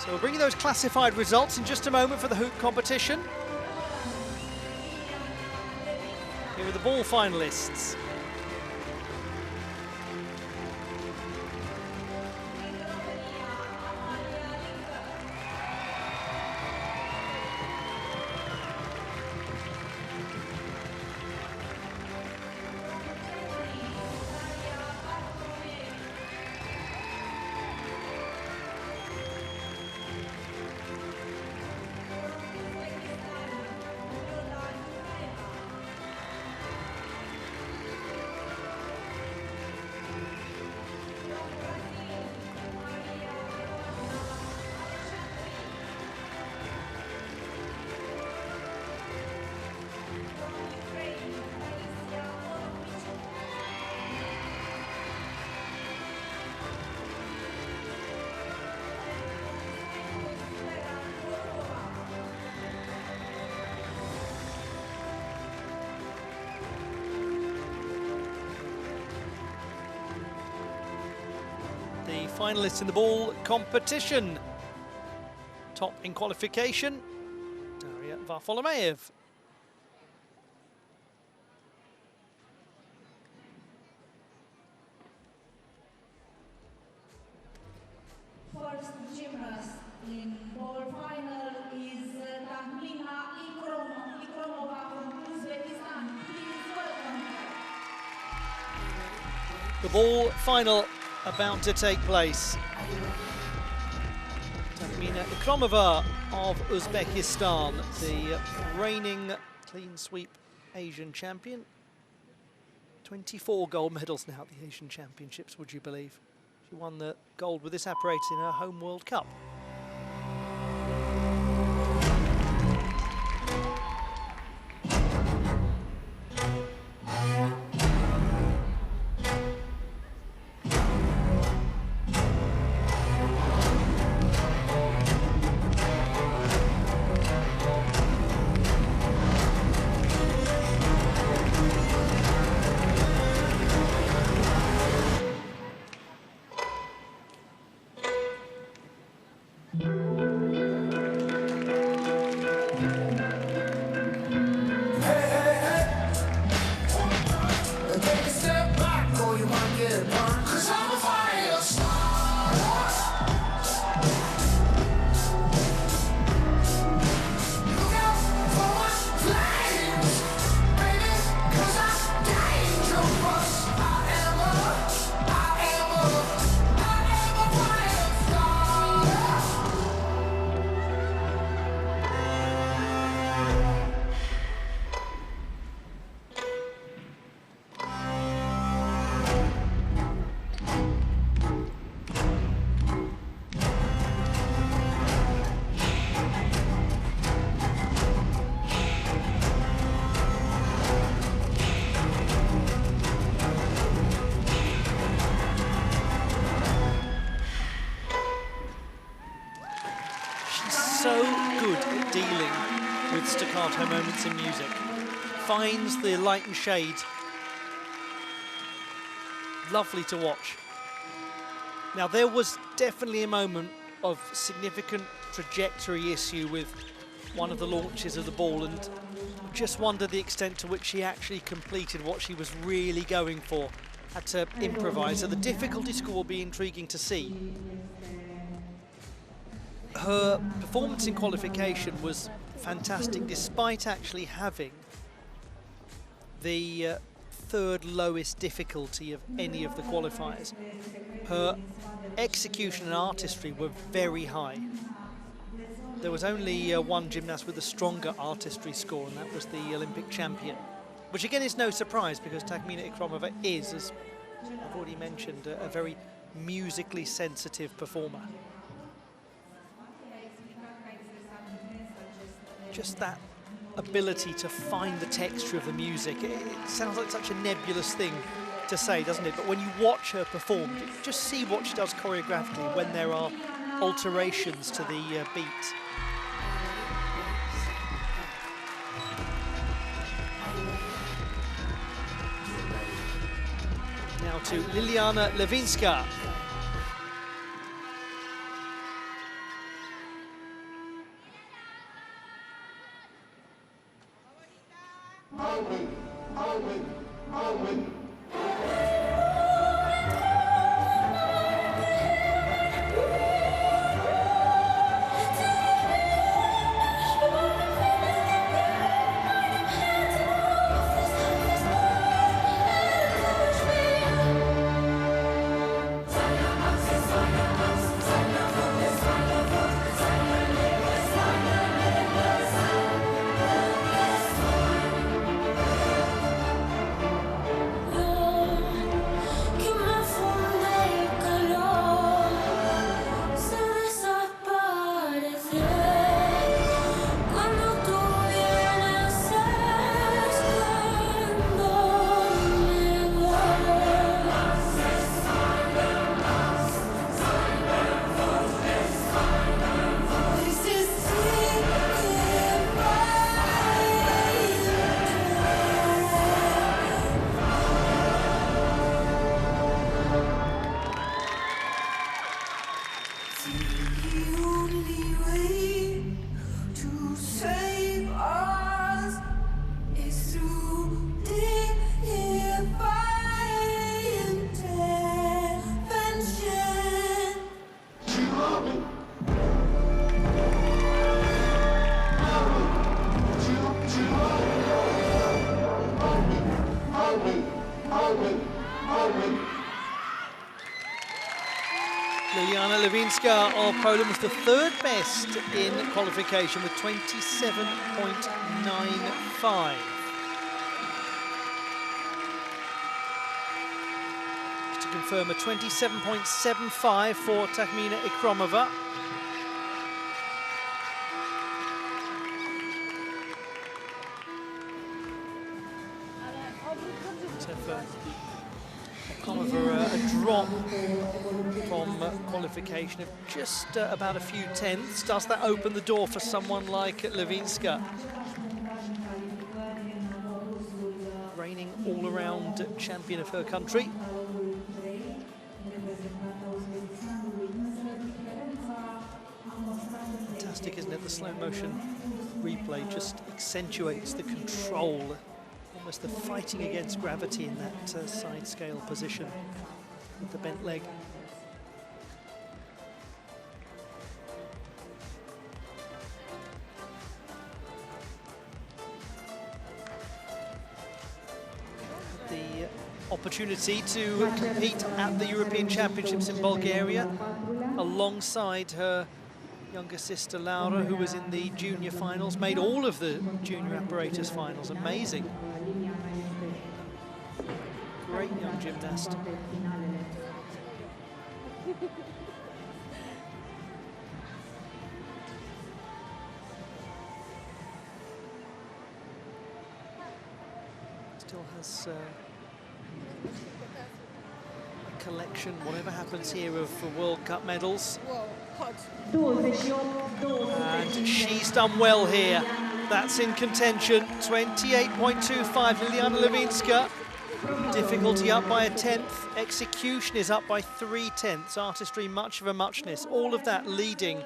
So we'll bring you those classified results in just a moment for the hoop competition. Here are the ball finalists. The finalists in the ball competition. Top in qualification, Daria Varfolomeev. First gymnast in ball final is Takhmina Ikramova from Uzbekistan. Please welcome her. The ball final about to take place. Takhmina Ikramova of Uzbekistan, the reigning clean sweep Asian champion. 24 gold medals now at the Asian Championships, would you believe? She won the gold with this apparatus in her home World Cup. So good at dealing with staccato moments in music. Finds the light and shade. Lovely to watch. Now, there was definitely a moment of significant trajectory issue with one of the launches of the ball, and just wonder the extent to which she actually completed what she was really going for. Had to improvise, so the difficulty score will be intriguing to see. Her performance in qualification was fantastic, despite actually having the third lowest difficulty of any of the qualifiers. Her execution and artistry were very high. There was only one gymnast with a stronger artistry score, and that was the Olympic champion. Which again is no surprise, because Takhmina Ikramova is, as I've already mentioned, a very musically sensitive performer. Just that ability to find the texture of the music. It sounds like such a nebulous thing to say, doesn't it? But when you watch her perform, you just see what she does choreographically when there are alterations to the beat. Now to Liliana Levinska. Liliana Levinska of Poland was the third best in qualification with 27.95. Just to confirm, a 27.75 for Takhmina Ikramova. Ikramova, a drop from qualification of just about a few tenths. Does that open the door for someone like Levinska? Reigning all-around champion of her country. Fantastic, isn't it? The slow motion replay just accentuates the control, almost the fighting against gravity in that side scale position with the bent leg. The opportunity to compete at the European Championships in Bulgaria alongside her younger sister Laura, who was in the junior finals, made all of the junior apparatus finals. Amazing. Great young gymnast. Still has a collection, whatever happens here, of World Cup medals. And she's done well here. That's in contention. 28.25, Liliana Levinska. Difficulty up by a tenth. Execution is up by 3/10. Artistry, much of a muchness. All of that leading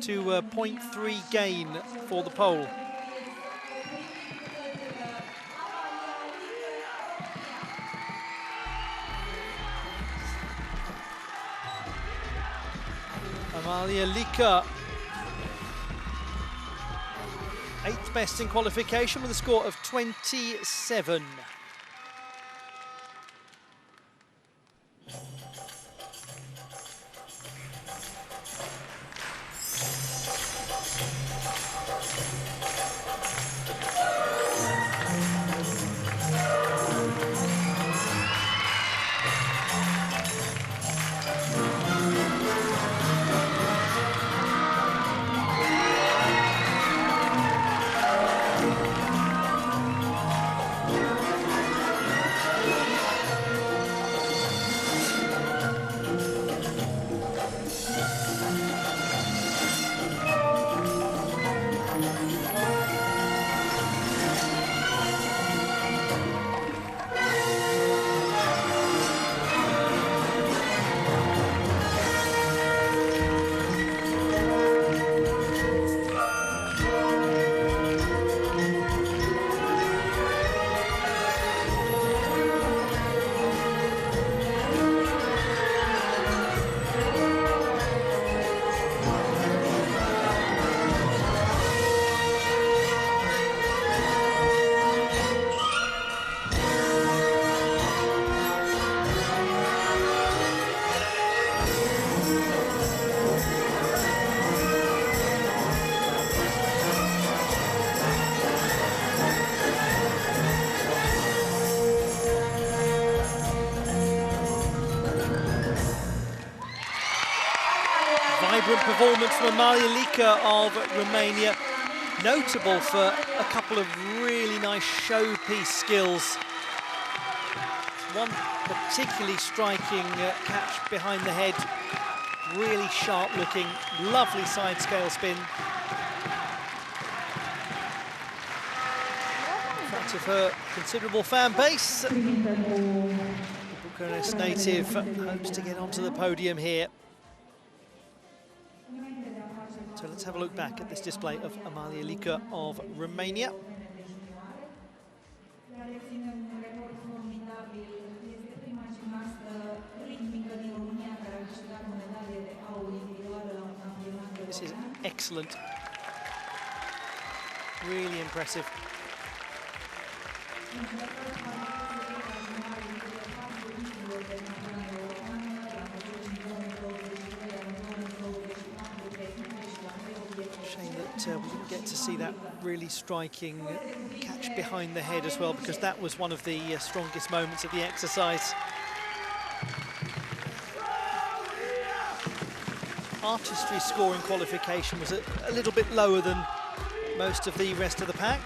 to a 0.3 gain for the pole. Amalia Lica, 8th best in qualification with a score of 27. performance from Amalia Lica of Romania, notable for a couple of really nice showpiece skills. One particularly striking catch behind the head, really sharp looking, lovely side scale spin. In front of her considerable fan base. The Bucharest native hopes to get onto the podium here. So let's have a look back at this display of Amalia Lica of Romania. This is excellent. Really impressive. Shame that we didn't get to see that really striking catch behind the head as well, because that was one of the strongest moments of the exercise. Artistry score in qualification was a little bit lower than most of the rest of the pack.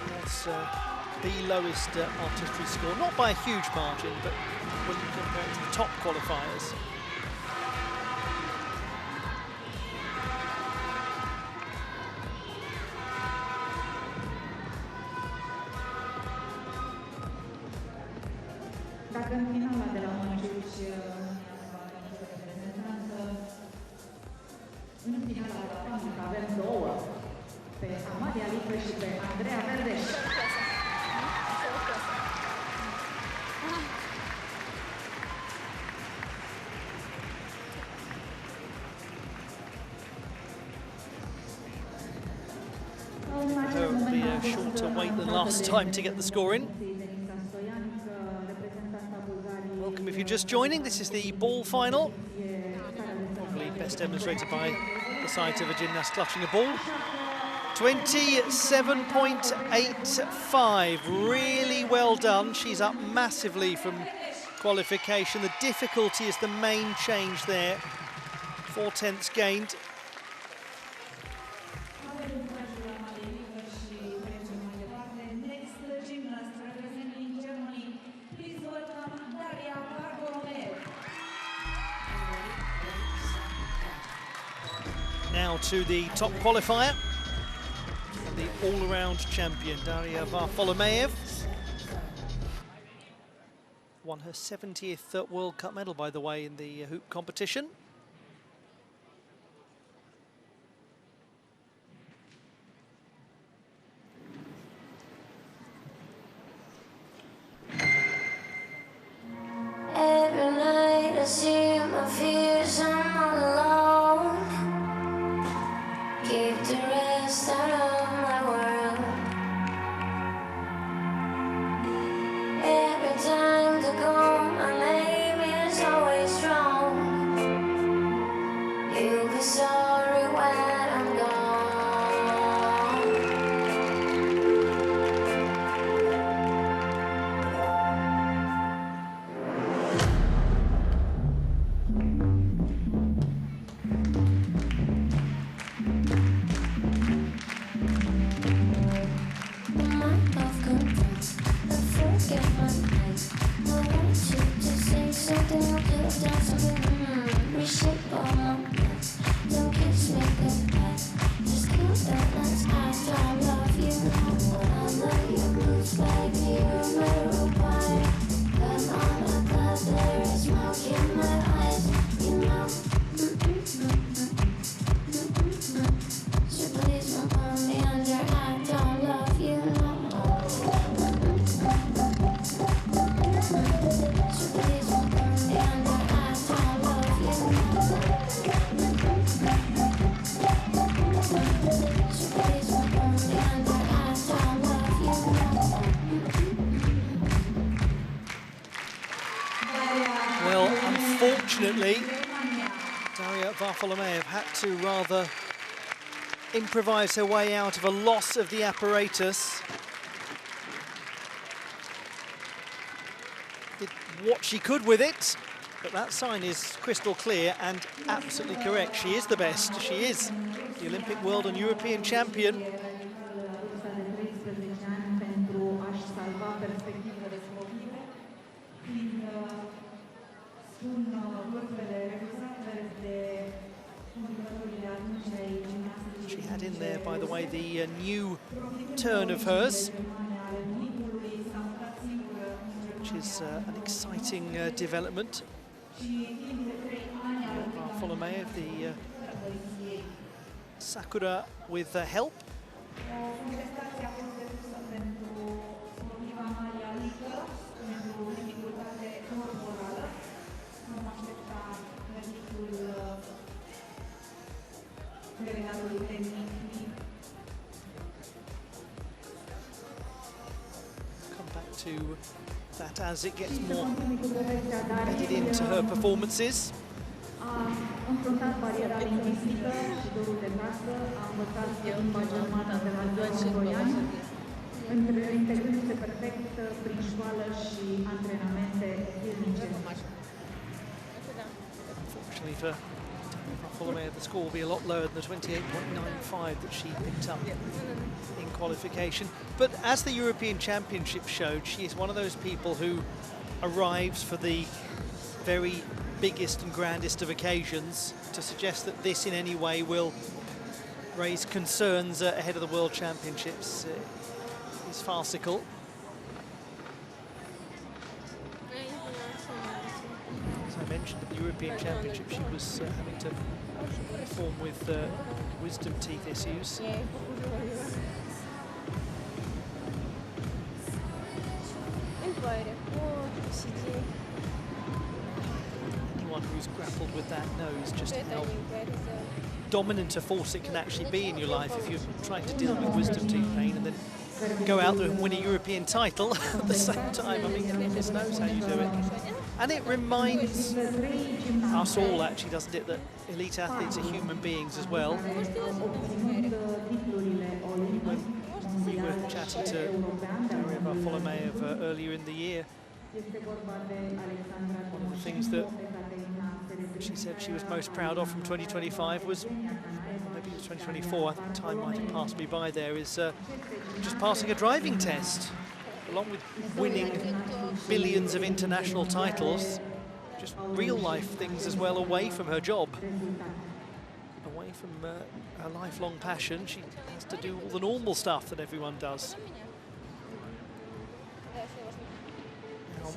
That's the lowest artistry score, not by a huge margin, but when you compare it to the top qualifiers. În finala tehnică avem două, pe Amalia Lica și pe Daria Varfolomeev. It'll be a shorter wait than last time to get the score in. Welcome if you're just joining, this is the ball final. Probably best demonstrated by the sight of a gymnast clutching a ball. 27.85, really well done. She's up massively from qualification. The difficulty is the main change there. 4/10 gained. Now to the top qualifier, the all-around champion, Daria Varfolomeev. Won her 70th World Cup medal, by the way, in the hoop competition. Every night I see my fears, I'm alone. Keep the rest out of my world. Every time to go, my name is always wrong. You'll be sorry when I'm gone. Unfortunately, Daria Varfolomeev had to rather improvise her way out of a loss of the apparatus. Did what she could with it, But that sign is crystal clear and absolutely correct. She is the best. She is the Olympic, world and European champion. She had in there, by the way, the new turn of hers, which is an exciting development. Varfolomeev, the Sakura with help. Come back to that as it gets more added into her performances. Unfortunately for Varfolomeev, the score will be a lot lower than the 28.95 that she picked up in qualification. But as the European Championship showed, she is one of those people who arrives for the very biggest and grandest of occasions. To suggest that this in any way will raise concerns ahead of the World Championships is farcical. As I mentioned, at the European Championship, she was having to perform with wisdom teeth issues. Anyone who's grappled with that knows just how dominant a force it can actually be in your life if you're trying to deal with wisdom teeth pain and then go out there and win a European title at the same time. I mean, goodness knows how you do it. And it reminds us all, actually, doesn't it, that elite athletes are human beings as well. When we were chatting to Daria Varfolomeev earlier in the year, one of the things that she said she was most proud of from 2025 was, maybe it was 2024, I think time might have passed me by there, is just passing a driving test. Along with winning billions of international titles, just real-life things as well away from her job. Away from her lifelong passion, she has to do all the normal stuff that everyone does. Now,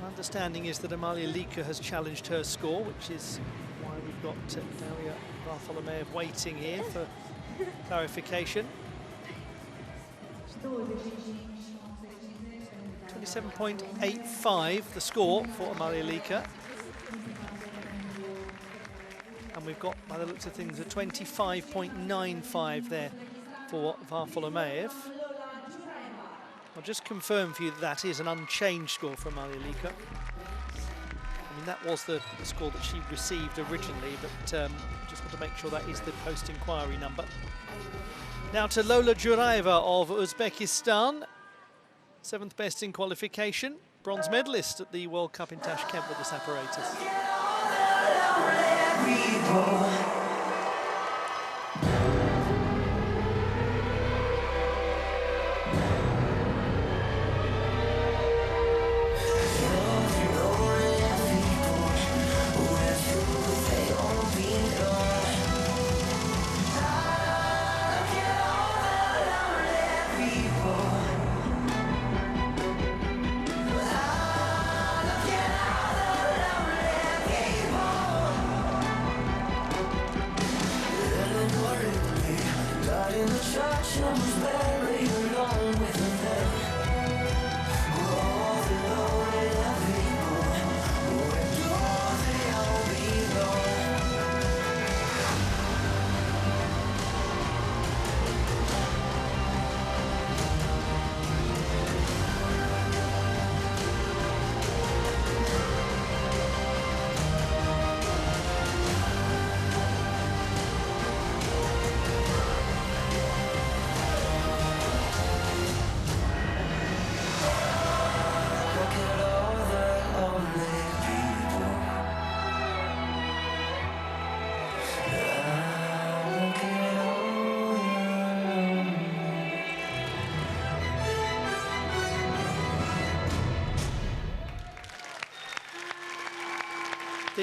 our understanding is that Amalia Lica has challenged her score, which is why we've got Daria Varfolomeev waiting here for clarification. 27.85 the score for Amalia Lica. And we've got, by the looks of things, a 25.95 there for Varfolomeev. I'll just confirm for you that that is an unchanged score for Amalia Lica. I mean, that was the score that she received originally, but just want to make sure that is the post-inquiry number. Now to Lola Djuraeva of Uzbekistan. 7th best in qualification, bronze medalist at the World Cup in Tashkent with this apparatus.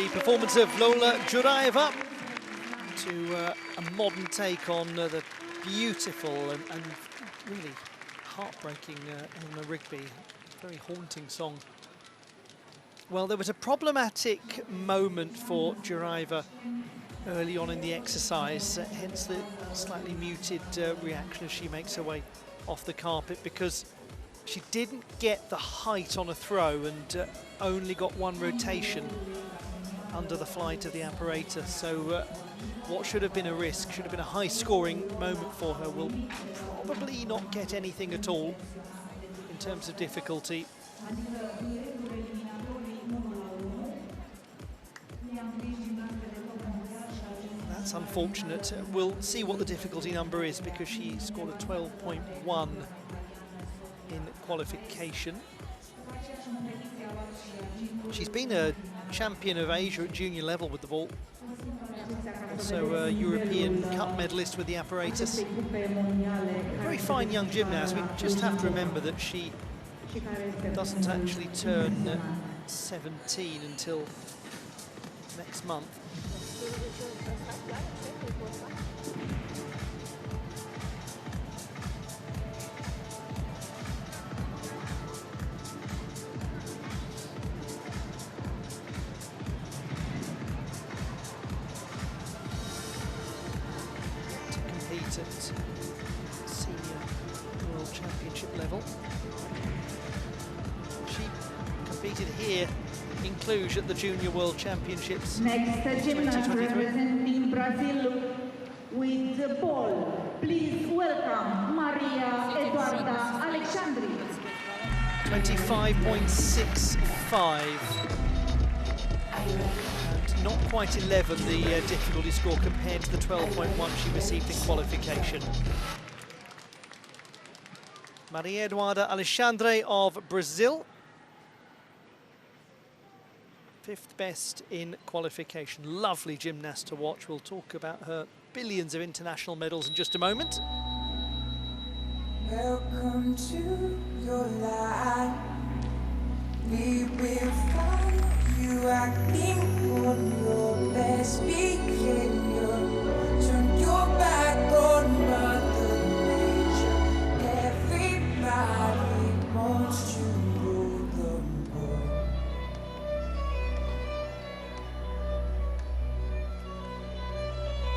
the performance of Lola Djuraeva to a modern take on the beautiful and really heartbreaking Eleanor Rigby. Very haunting song. Well, there was a problematic moment for Djuraeva early on in the exercise, hence the slightly muted reaction as she makes her way off the carpet, because she didn't get the height on a throw and only got one rotation under the flight of the apparatus. So what should have been a risk, should have been a high-scoring moment for her, will probably not get anything at all in terms of difficulty. That's unfortunate. We'll see what the difficulty number is, because she scored a 12.1 in qualification. She's been a champion of Asia at junior level with the vault. Also a European Cup medalist with the apparatus. A very fine young gymnast. We just have to remember that she doesn't actually turn 17 until next month. At senior world championship level. She competed here in Cluj at the junior world championships. Next gymnast representing Brazil with the ball. Please welcome Maria Eduarda Alexandre. 25.65. Not quite 11, the difficulty score, compared to the 12.1 she received in qualification. Maria Eduarda Alexandre of Brazil. 5th best in qualification. Lovely gymnast to watch. We'll talk about her billions of international medals in just a moment. Welcome to your life. We will find you acting on your best behavior. Turn your back on Mother Nature. Everybody wants to rule the world.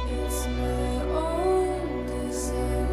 It's my own design.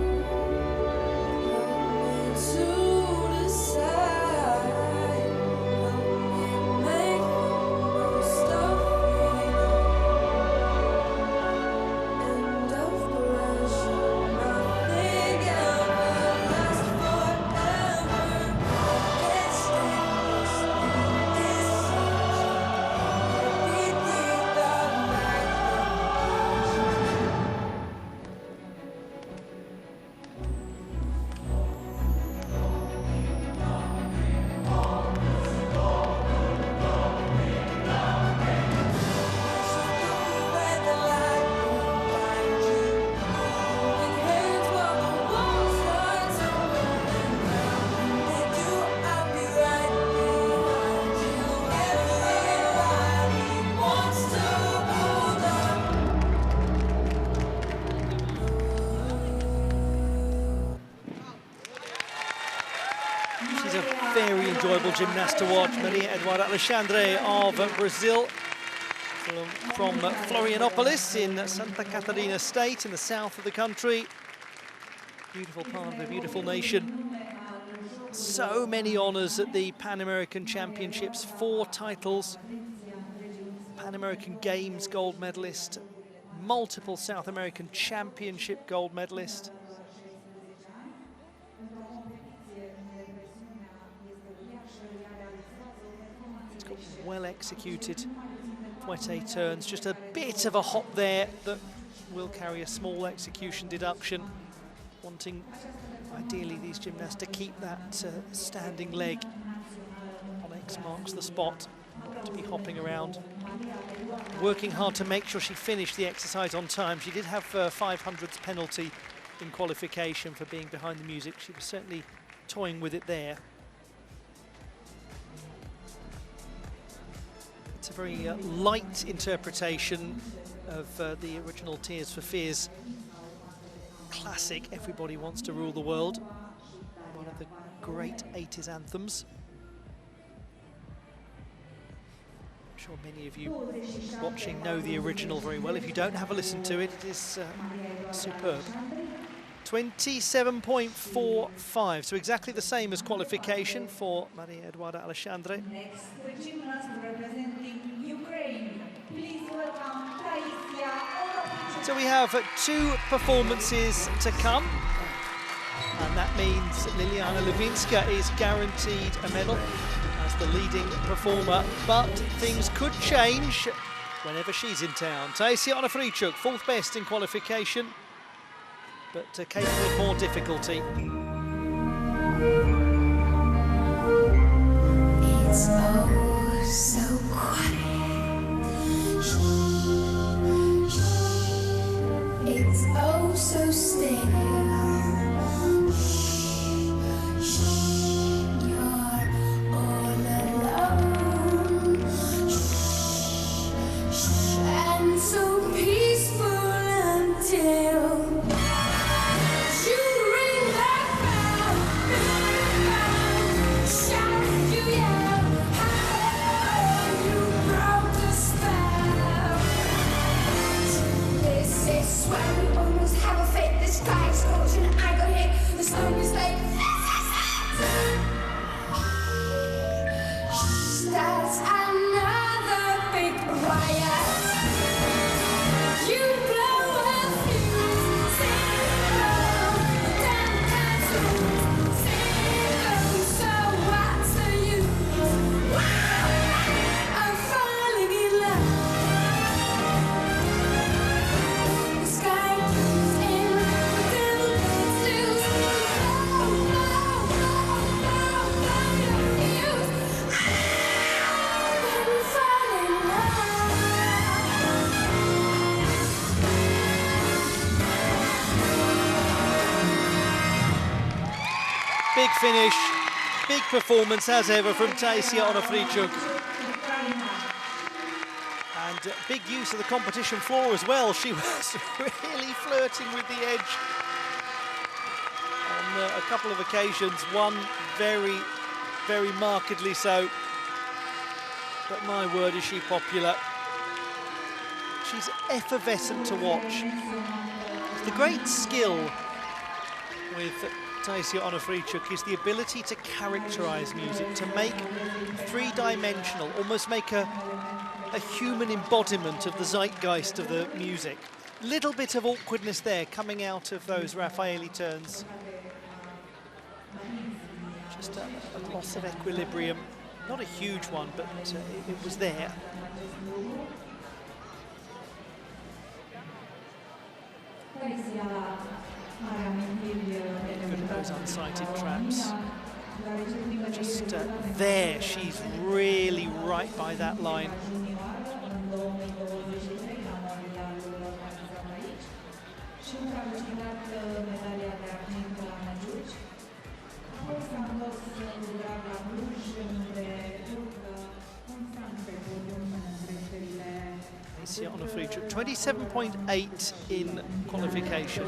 Enjoyable gymnast to watch, Maria Eduarda Alexandre of Brazil, from Florianopolis in Santa Catarina state in the south of the country. Beautiful part of a beautiful nation. So many honours at the Pan American Championships, 4 titles, Pan American Games gold medalist, multiple South American Championship gold medalist. Well executed fouette turns, just a bit of a hop there that will carry a small execution deduction, wanting ideally these gymnasts to keep that standing leg on X marks the spot, to be hopping around, working hard to make sure she finished the exercise on time. She did have 500th penalty in qualification for being behind the music. She was certainly toying with it there. But It's a very light interpretation of the original Tears for Fears classic, Everybody Wants to Rule the World, one of the great 80s anthems. I'm sure many of you watching know the original very well. If you don't, have a listen to it. It is superb. 27.45, so exactly the same as qualification for Maria Eduarda Alexandre. Next, the gymnast representing Ukraine. Please welcome Taisiia Onofriichuk. So we have 2 performances to come, and that means Liliana Levinska is guaranteed a medal as the leading performer, but things could change whenever she's in town. Taisiia Onofriichuk, 4th best in qualification, but capable of more difficulty. It's oh so quiet. It's oh so still. You're all alone. And so peaceful until Big finish, big performance as ever from Taisiia Onofriichuk. And big use of the competition floor as well. She was really flirting with the edge on a couple of occasions, one very, very markedly so. But my word, is she popular. She's effervescent to watch. The great skill with Taisiia Onofriichuk is the ability to characterize music, to make three-dimensional, almost make a human embodiment of the zeitgeist of the music. Little bit of awkwardness there coming out of those Raffaelli turns. Just a loss of equilibrium. Not a huge one, but it was there. Good at those unsighted traps. Just there, she's really right by that line. Taisiia Onofriichuk, 27.8 in qualification.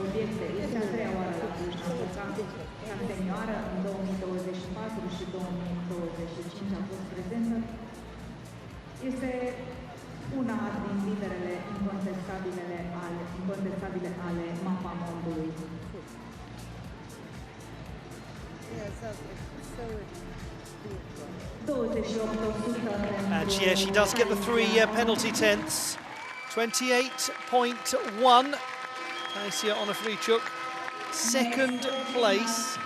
Este una din liderele incontestabile ale mapamondului. And yeah, she does get the 3 penalty tenths. 28.1. Taisiia Onofriichuk, second place.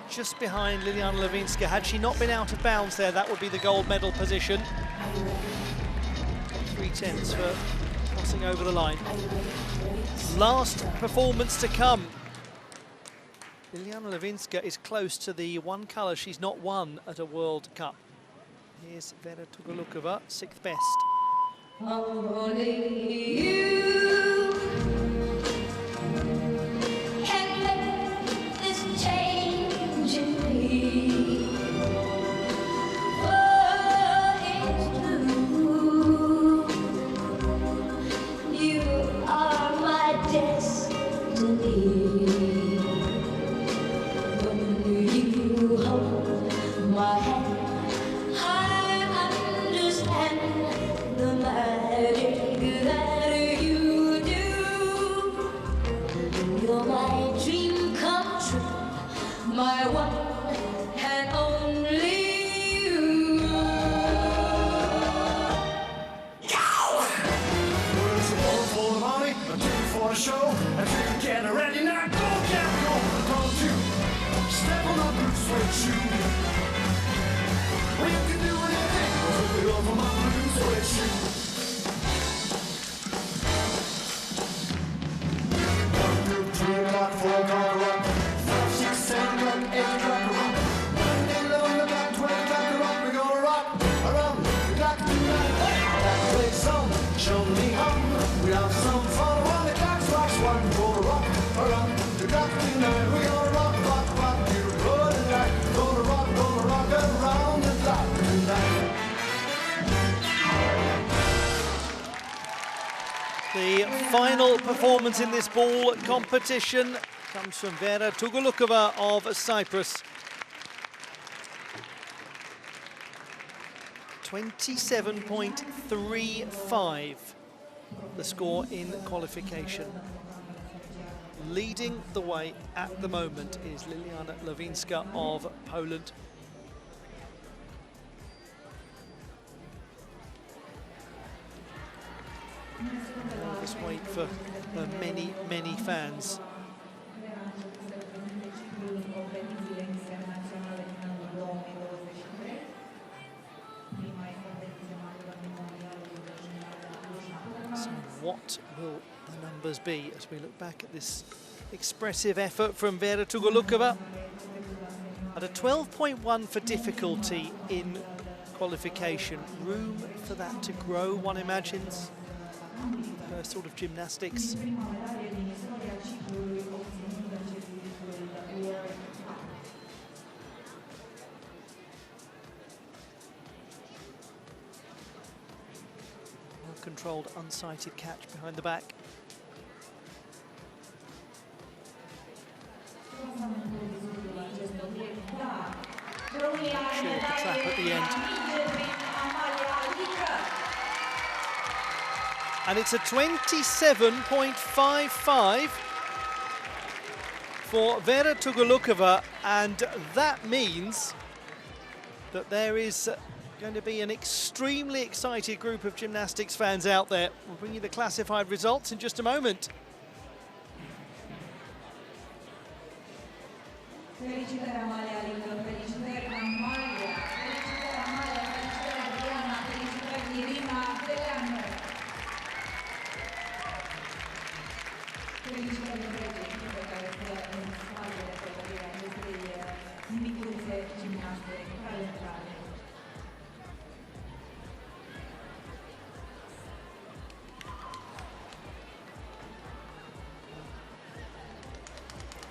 Just behind Liliana Levinska. Had she not been out of bounds there, that would be the gold medal position. 3 tenths for crossing over the line. Last performance to come. Liliana Levinska is close to the one colour she's not won at a World Cup. Here's Vera Tugolukova, 6th best. The final performance in this ball competition comes from Vera Tugolukova of Cyprus. 27.35, the score in qualification. Leading the way at the moment is Liliana Levinska of Poland. We'll just wait for many, many fans. So what will the numbers be as we look back at this expressive effort from Vera Tugolukova? At a 12.1 for difficulty in qualification. Room for that to grow, one imagines. Her sort of gymnastics. Well-controlled, unsighted catch behind the back. Short the trap at the end. And it's a 27.55 for Vera Tugolukova, and that means that there is going to be an extremely excited group of gymnastics fans out there. We'll bring you the classified results in just a moment. Felicitări Amalia Lica, felicitări Amalia, felicitări Amalia, felicitări Marianna, felicitări Irina, Liliana. Felicitări întregii echipe care stă în spatele pregătirii acestei micuțe gimnaste talentate.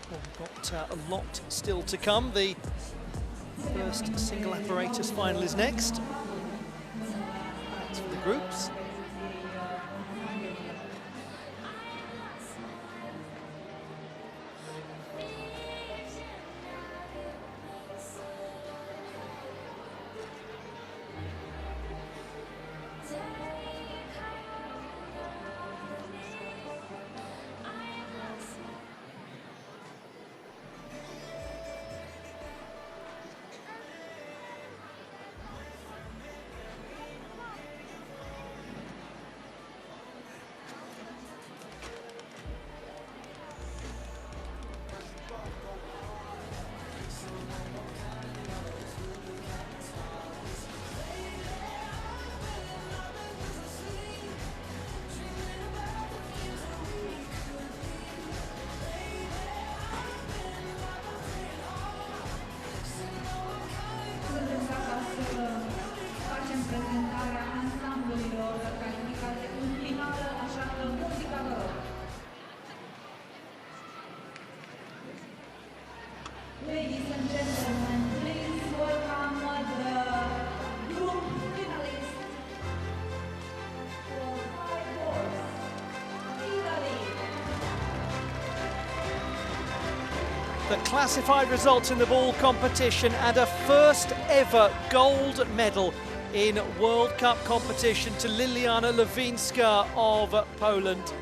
Well, we've got a lot still to come. The first single apparatus final is next. That's for the groups. Ladies and gentlemen, please welcome the group finalists for 5 balls. Italy. The classified results in the ball competition and a first ever gold medal in World Cup competition to Liliana Levinska of Poland.